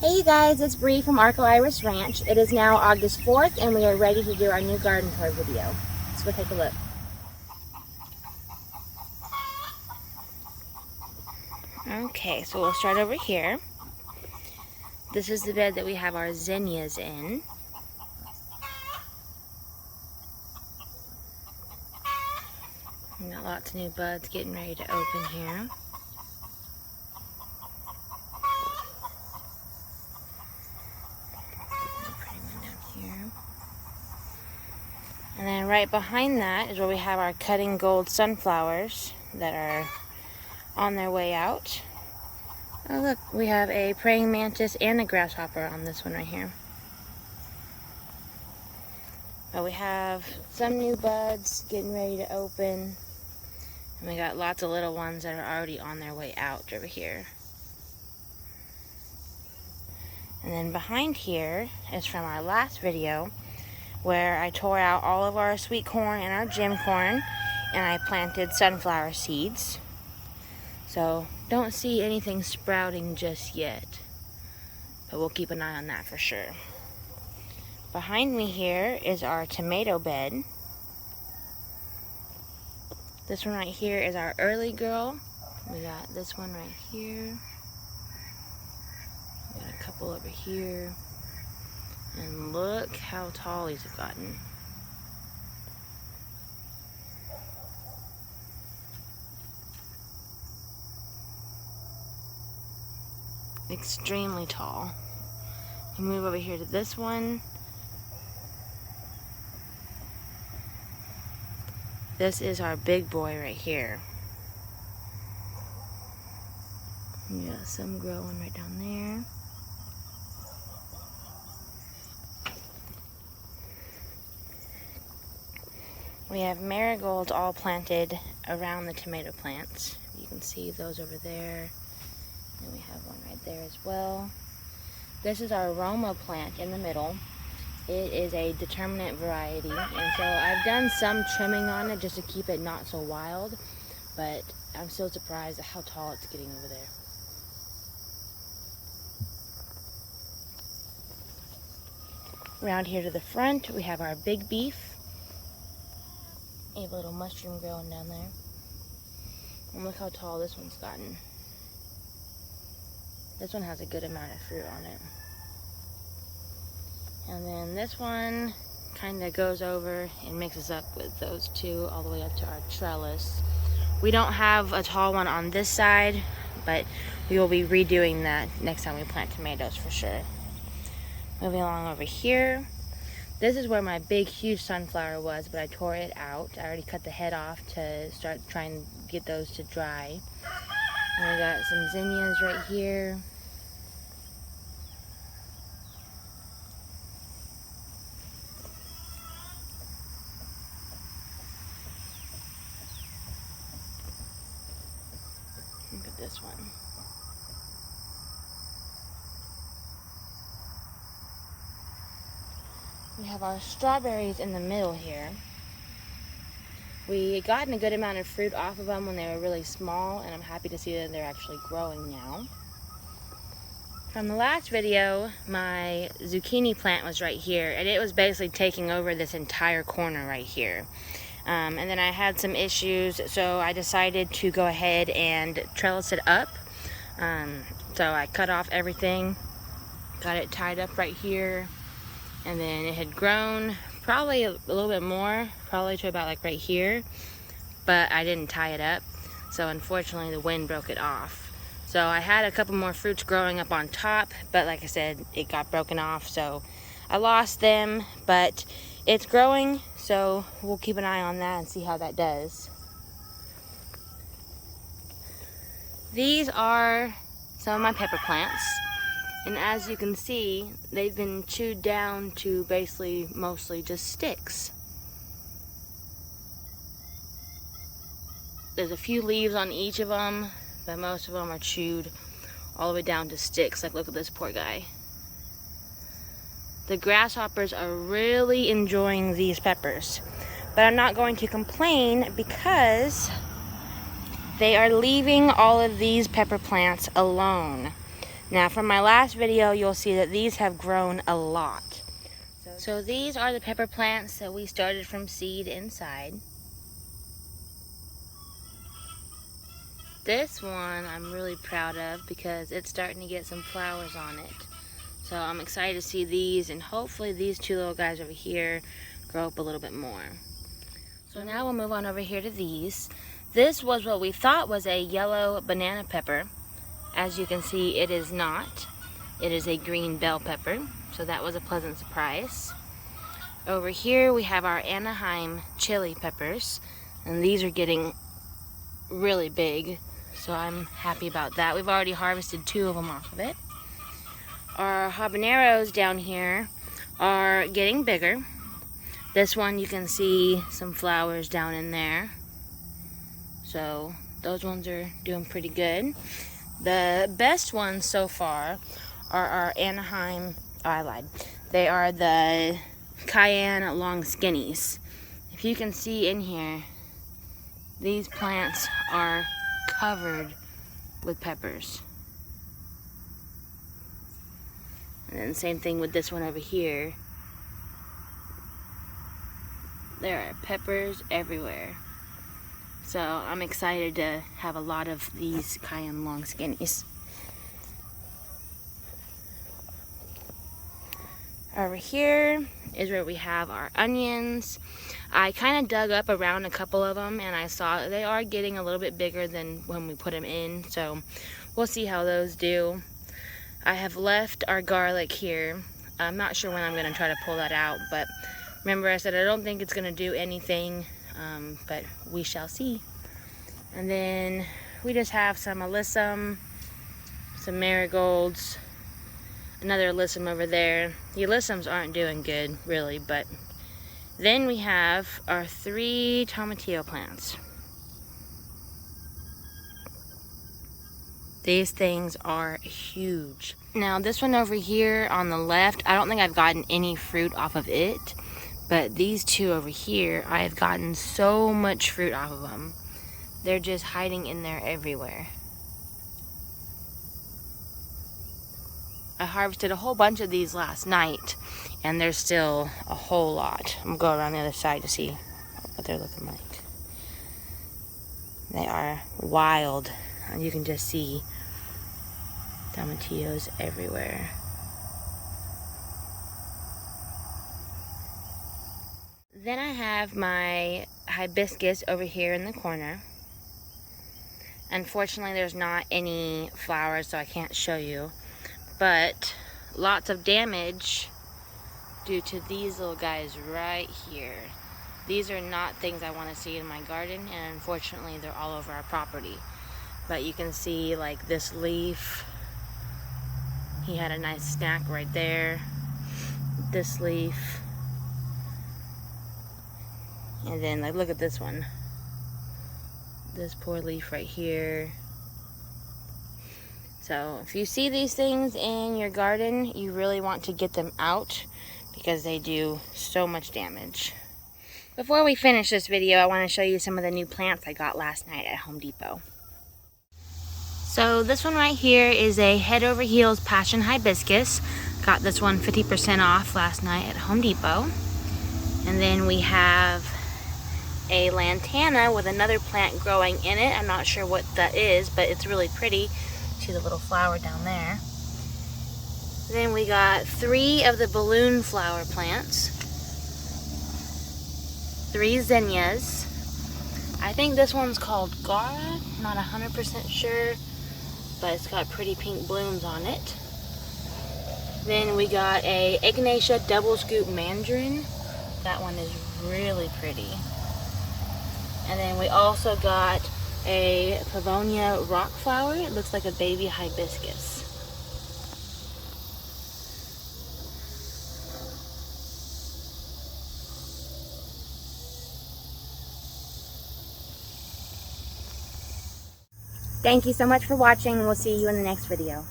Hey you guys, it's Bree from Arco Ranch. It is now August 4th and we are ready to do our new garden tour video. Let's go take a look. Okay, so we'll start over here. This is the bed that we have our zinnias in. We got lots of new buds getting ready to open here. And then right behind that is where we have our cutting gold sunflowers that are on their way out. Oh look, we have a praying mantis and a grasshopper on this one right here. But we have some new buds getting ready to open. And we got lots of little ones that are already on their way out over here. And then behind here is from our last video, where I tore out all of our sweet corn and our gem corn, and I planted sunflower seeds. So don't see anything sprouting just yet, but we'll keep an eye on that for sure. Behind me here is our tomato bed. This one right here is our early girl. We got this one right here. We got a couple over here. And look how tall these have gotten. Extremely tall. We move over here to this one. This is our big boy right here. We got some growing right down there. We have marigolds all planted around the tomato plants. You can see those over there. And we have one right there as well. This is our Roma plant in the middle. It is a determinate variety, and so I've done some trimming on it just to keep it not so wild, but I'm still surprised at how tall it's getting over there. Around here to the front, we have our big beef. We have a little mushroom growing down there. And look how tall this one's gotten. This one has a good amount of fruit on it. And then this one kind of goes over and mixes up with those two all the way up to our trellis. We don't have a tall one on this side, but we will be redoing that next time we plant tomatoes for sure. Moving along over here. This is where my big, huge sunflower was, but I tore it out. I already cut the head off to start trying to get those to dry. And we got some zinnias right here. Look at this one. We have our strawberries in the middle here. We gotten a good amount of fruit off of them when they were really small, and I'm happy to see that they're actually growing now. From the last video, my zucchini plant was right here, and it was basically taking over this entire corner right here. And then I had some issues, so I decided to go ahead and trellis it up. So I cut off everything, got it tied up right here. And then it had grown probably a little bit more, probably to about like right here, but I didn't tie it up. So unfortunately the wind broke it off. So I had a couple more fruits growing up on top, but like I said, it got broken off. So I lost them, but it's growing. So we'll keep an eye on that and see how that does. These are some of my pepper plants. And as you can see, they've been chewed down to basically mostly just sticks. There's a few leaves on each of them, but most of them are chewed all the way down to sticks. Like, look at this poor guy. The grasshoppers are really enjoying these peppers, but I'm not going to complain because they are leaving all of these pepper plants alone. Now from my last video, you'll see that these have grown a lot. So these are the pepper plants that we started from seed inside. This one I'm really proud of because it's starting to get some flowers on it. So I'm excited to see these, and hopefully these two little guys over here grow up a little bit more. So now we'll move on over here to these. This was what we thought was a yellow banana pepper. As you can see, it is not. It is a green bell pepper, so that was a pleasant surprise. Over here we have our Anaheim chili peppers, and these are getting really big, so I'm happy about that. We've already harvested 2 of them off of it. Our habaneros down here are getting bigger. This one you can see some flowers down in there, so those ones are doing pretty good. The best ones so far are our Anaheim, I lied. They are the Cayenne long skinnies. If you can see in here, these plants are covered with peppers. And then same thing with this one over here. There are peppers everywhere. So I'm excited to have a lot of these Cayenne long skinnies. Over here is where we have our onions. I kind of dug up around a couple of them, and I saw they are getting a little bit bigger than when we put them in, so we'll see how those do. I have left our garlic here. I'm not sure when I'm going to try to pull that out, but remember I said I don't think it's going to do anything, but we shall see. And then we just have some alyssum, some marigolds, another alyssum over there. The alyssums aren't doing good, really, but then we have our 3 tomatillo plants. These things are huge. Now this one over here on the left, I don't think I've gotten any fruit off of it, but these 2 over here, I have gotten so much fruit off of them. They're just hiding in there everywhere. I harvested a whole bunch of these last night, and there's still a whole lot. I'm gonna go around the other side to see what they're looking like. They are wild, and you can just see tomatillos everywhere. Then I have my hibiscus over here in the corner. Unfortunately, there's not any flowers, so I can't show you. But lots of damage due to these little guys right here. These are not things I want to see in my garden, and unfortunately they're all over our property. But you can see like this leaf, he had a nice snack right there. This leaf, and then like look at this one, this poor leaf right here. So if you see these things in your garden, you really want to get them out because they do so much damage. Before we finish this video, I want to show you some of the new plants I got last night at Home Depot. So this one right here is a head over heels passion hibiscus. Got this one 50% off last night at Home Depot. And then we have a lantana with another plant growing in it. I'm not sure what that is, but it's really pretty. See the little flower down there. Then we got 3 of the balloon flower plants. 3 zinnias. I think this one's called Gara. Not 100% sure, but it's got pretty pink blooms on it. Then we got a Echinacea double scoop mandarin. That one is really pretty. And then we also got a Pavonia rock flower. It looks like a baby hibiscus. Thank you so much for watching, and we'll see you in the next video.